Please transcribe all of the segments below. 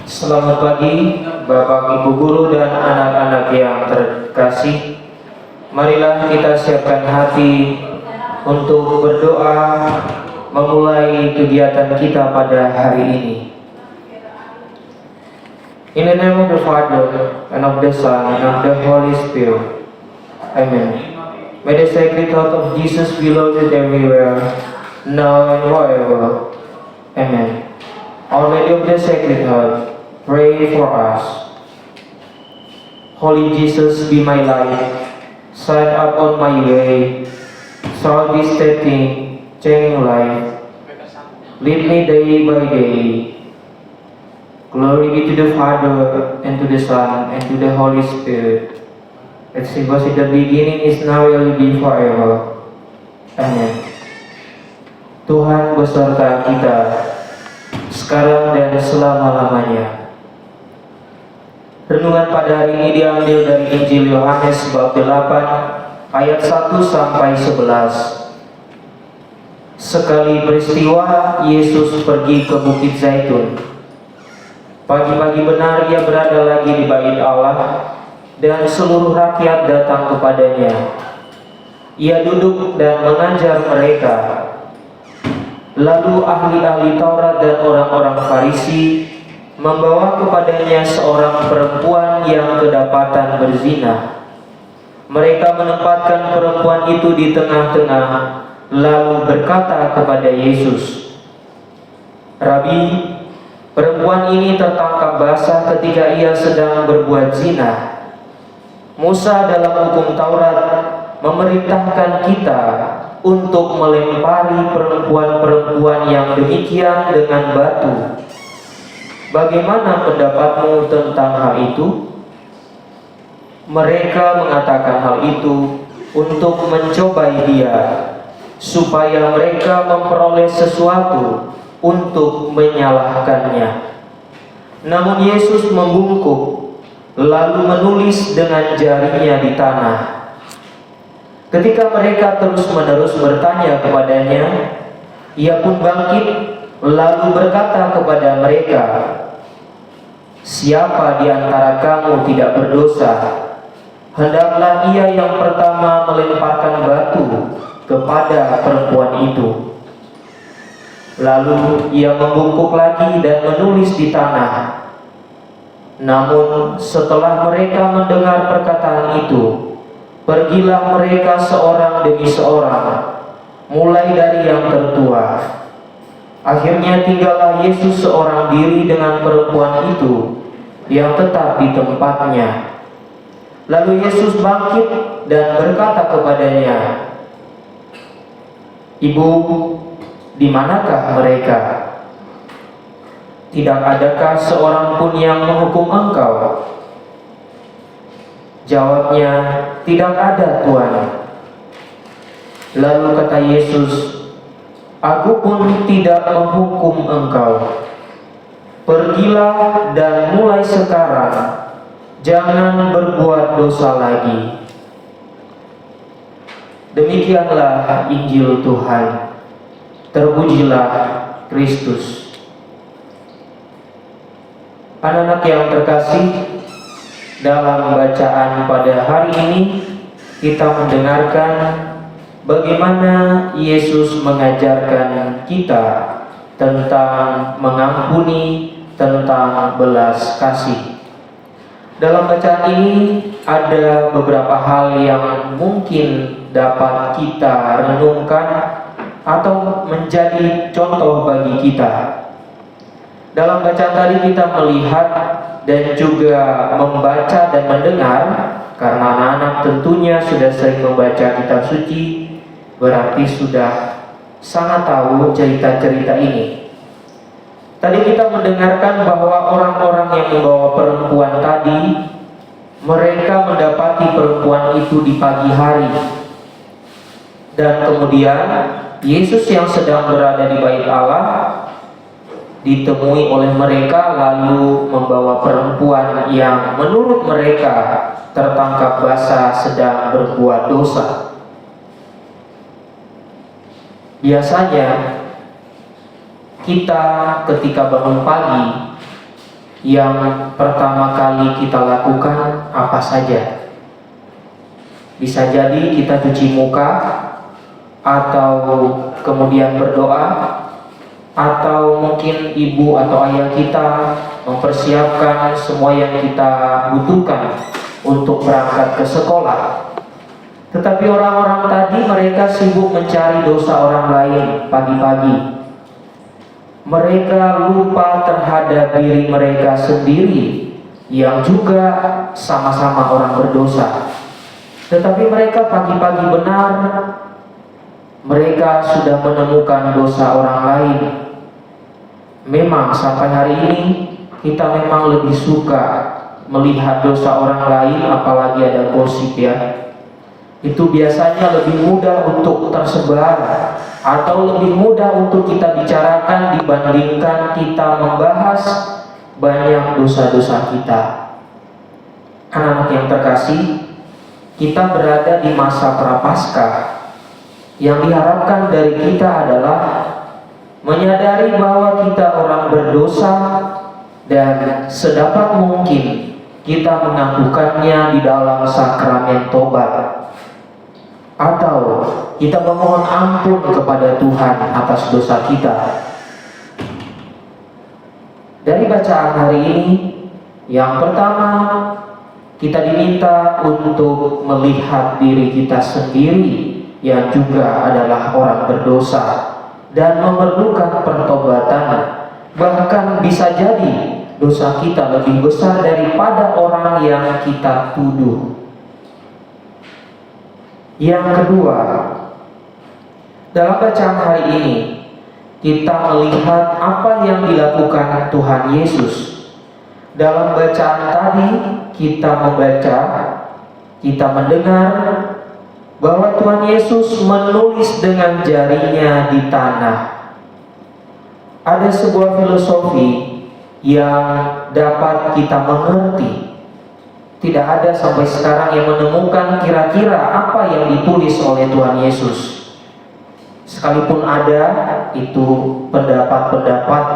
Selamat pagi Bapak Ibu Guru dan anak-anak yang terkasih. Marilah kita siapkan hati untuk berdoa memulai kegiatan kita pada hari ini. In the name of the Father, and of the Son, and of the Holy Spirit. Amen. May the sacred heart of Jesus be loaded everywhere, now and forever. Amen. Our Lady of the Sacred Heart, pray for us. Holy Jesus, be my light, shine up on my way, throughout this steady, changing life. Lead me day by day. Glory be to the Father, and to the Son, and to the Holy Spirit, as it was in the beginning, is now, will be forever. Amen. Tuhan beserta kita, sekarang dan selama-lamanya. Renungan pada hari ini diambil dari Injil Yohanes bab 8 ayat 1 sampai 11. Sekali peristiwa, Yesus pergi ke Bukit Zaitun. Pagi-pagi benar ia berada lagi di bait Allah, dan seluruh rakyat datang kepadanya. Ia duduk dan mengajar mereka. Lalu ahli-ahli Taurat dan orang-orang Farisi membawa kepadanya seorang perempuan yang kedapatan berzina. Mereka menempatkan perempuan itu di tengah-tengah, lalu berkata kepada Yesus, "Rabi, perempuan ini tertangkap basah ketika ia sedang berbuat zina. Musa dalam hukum Taurat memerintahkan kita untuk melempari perempuan-perempuan yang demikian dengan batu. Bagaimana pendapatmu tentang hal itu?" Mereka mengatakan hal itu untuk mencobai dia, supaya mereka memperoleh sesuatu untuk menyalahkannya. Namun Yesus membungkuk, lalu menulis dengan jarinya di tanah. Ketika mereka terus-menerus bertanya kepadanya, ia pun bangkit lalu berkata kepada mereka, "Siapa di antara kamu tidak berdosa? Hendaklah ia yang pertama melemparkan batu kepada perempuan itu." Lalu ia membungkuk lagi dan menulis di tanah. Namun setelah mereka mendengar perkataan itu, pergilah mereka seorang demi seorang, mulai dari yang tertua. Akhirnya tinggallah Yesus seorang diri dengan perempuan itu yang tetap di tempatnya. Lalu Yesus bangkit dan berkata kepadanya, "Ibu, di manakah mereka? Tidak adakah seorang pun yang menghukum engkau?" Jawabnya, "Tidak ada, Tuhan." Lalu kata Yesus, "Aku pun tidak menghukum engkau. Pergilah dan mulai sekarang jangan berbuat dosa lagi." Demikianlah Injil Tuhan. Terpujilah Kristus. Anak-anak yang terkasih, dalam bacaan pada hari ini kita mendengarkan bagaimana Yesus mengajarkan kita tentang mengampuni, tentang belas kasih. Dalam bacaan ini ada beberapa hal yang mungkin dapat kita renungkan atau menjadi contoh bagi kita. Dalam bacaan tadi kita melihat dan juga membaca dan mendengar, karena anak-anak tentunya sudah sering membaca kitab suci, berarti sudah sangat tahu cerita-cerita ini. Tadi kita mendengarkan bahwa orang-orang yang membawa perempuan tadi, mereka mendapati perempuan itu di pagi hari. Dan kemudian Yesus yang sedang berada di bait Allah ditemui oleh mereka, lalu membawa perempuan yang menurut mereka tertangkap basah sedang berbuat dosa. Biasanya kita ketika bangun pagi, yang pertama kali kita lakukan apa saja? Bisa jadi kita cuci muka, atau kemudian berdoa, atau mungkin ibu atau ayah kita mempersiapkan semua yang kita butuhkan untuk berangkat ke sekolah. Tetapi orang-orang tadi mereka sibuk mencari dosa orang lain pagi-pagi. Mereka lupa terhadap diri mereka sendiri yang juga sama-sama orang berdosa. Tetapi mereka pagi-pagi benar, mereka sudah menemukan dosa orang lain. Memang sampai hari ini kita memang lebih suka melihat dosa orang lain, apalagi ada gosip ya. Itu biasanya lebih mudah untuk tersebar atau lebih mudah untuk kita bicarakan dibandingkan kita membahas banyak dosa-dosa kita. Anak-anak yang terkasih, kita berada di masa prapaskah. Yang diharapkan dari kita adalah menyadari bahwa kita orang berdosa dan sedapat mungkin kita mengakukannya di dalam sakramen tobat, atau kita memohon ampun kepada Tuhan atas dosa kita. Dari bacaan hari ini, yang pertama kita diminta untuk melihat diri kita sendiri yang juga adalah orang berdosa dan memerlukan pertobatan. Bahkan bisa jadi dosa kita lebih besar daripada orang yang kita tuduh. Yang kedua, dalam bacaan hari ini kita melihat apa yang dilakukan Tuhan Yesus. Dalam bacaan tadi kita membaca, kita mendengar bahwa Tuhan Yesus menulis dengan jarinya di tanah. Ada sebuah filosofi yang dapat kita mengerti. Tidak ada sampai sekarang yang menemukan kira-kira apa yang ditulis oleh Tuhan Yesus. Sekalipun ada itu pendapat-pendapat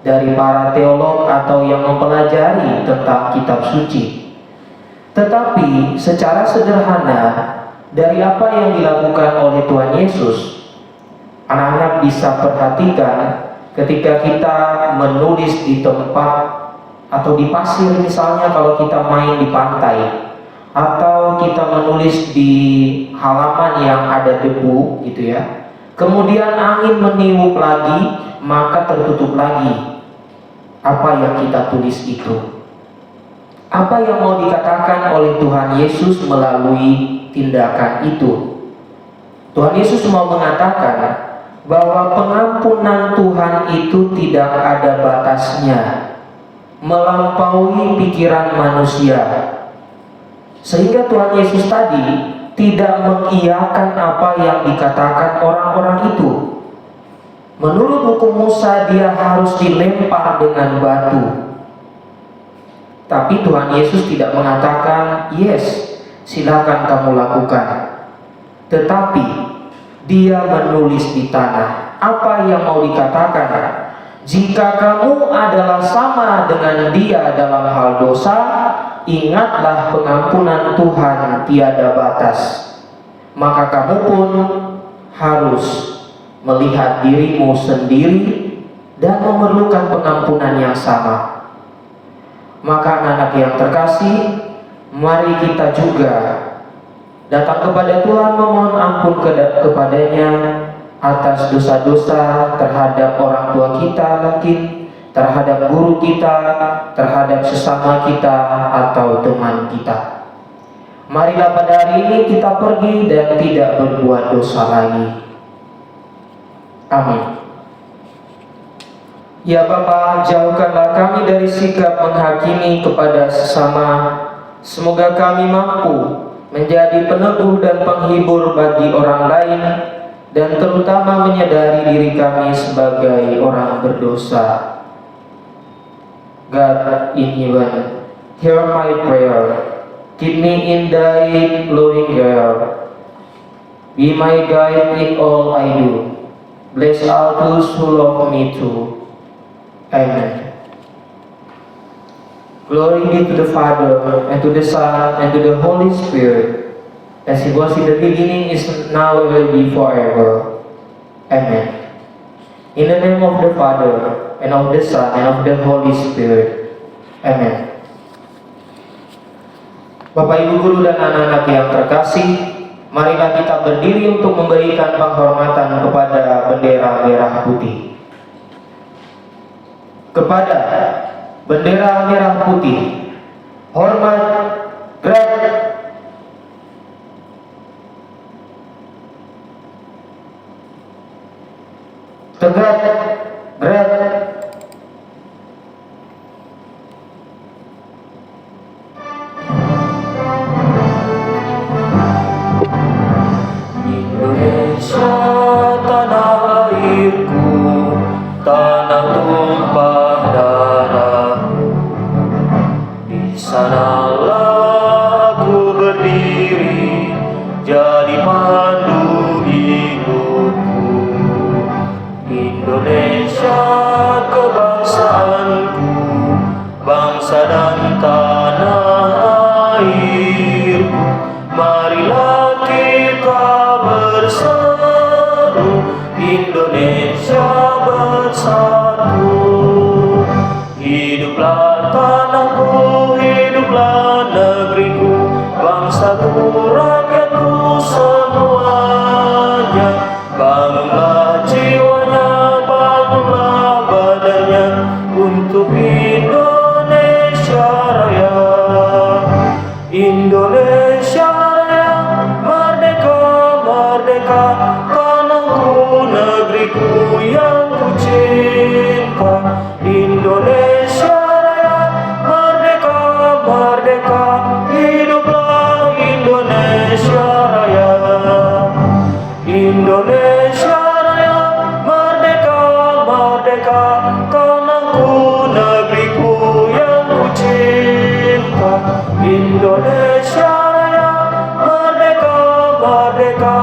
dari para teolog atau yang mempelajari tentang kitab suci. Tetapi secara sederhana, dari apa yang dilakukan oleh Tuhan Yesus, anak-anak bisa perhatikan ketika kita menulis di tempat atau di pasir, misalnya kalau kita main di pantai, atau kita menulis di halaman yang ada debu gitu ya, kemudian angin meniup lagi, maka tertutup lagi apa yang kita tulis itu. Apa yang mau dikatakan oleh Tuhan Yesus melalui tindakan itu? Tuhan Yesus mau mengatakan bahwa pengampunan Tuhan itu tidak ada batasnya, melampaui pikiran manusia. Sehingga Tuhan Yesus tadi tidak mengiyakan apa yang dikatakan orang-orang itu. Menurut hukum Musa dia harus dilempar dengan batu. Tapi Tuhan Yesus tidak mengatakan, yes, silakan kamu lakukan. Tetapi dia menulis di tanah. Apa yang mau dikatakan? Jika kamu adalah sama dengan dia dalam hal dosa, ingatlah pengampunan Tuhan tiada batas. Maka kamu pun harus melihat dirimu sendiri dan memerlukan pengampunan yang sama. Maka anak-anak yang terkasih, mari kita juga datang kepada Tuhan memohon ampun kepadanya atas dosa-dosa terhadap orang tua kita mungkin, terhadap guru kita, terhadap sesama kita atau teman kita. Marilah pada hari ini kita pergi dan tidak berbuat dosa lagi. Amin. Ya Bapa, jauhkanlah kami dari sikap menghakimi kepada sesama. Semoga kami mampu menjadi peneguh dan penghibur bagi orang lain, dan terutama menyadari diri kami sebagai orang berdosa. God in heaven, hear my prayer. Keep me in thy glowing care. Be my guide in all I do. Bless all those who love me too. Amen. Glory be to the Father, and to the Son, and to the Holy Spirit, as it was in the beginning, is now, and will be forever. Amen. In the name of the Father, and of the Son, and of the Holy Spirit. Amen. Bapak, Ibu, Guru, dan anak-anak yang terkasih, marilah kita berdiri untuk memberikan penghormatan kepada bendera merah putih. Kepada bendera merah putih, hormat, gerak. Tegak, gerak. Indonesia, tanah airku, tanah tumpah darahku. Di sanalah aku berdiri, jadi pandu hidupku. Indonesia, kebangsaanku, bangsa dan tanah airku. Marilah kita bersatu, Indonesia bersatu. Hiduplah tanahku, hiduplah negeriku, bangsaku, rakyatku semuanya. Bangunlah jiwanya, bangunlah badannya, untuk Indonesia Raya. Indonesia Raya, merdeka, merdeka, tanahku, negeriku yang ku cinta. Indonesia Raya, merdeka, merdeka, hiduplah Indonesia Raya. Indonesia Raya, merdeka, merdeka, tanahku, negeriku yang ku cinta. Indonesia Raya, merdeka, merdeka,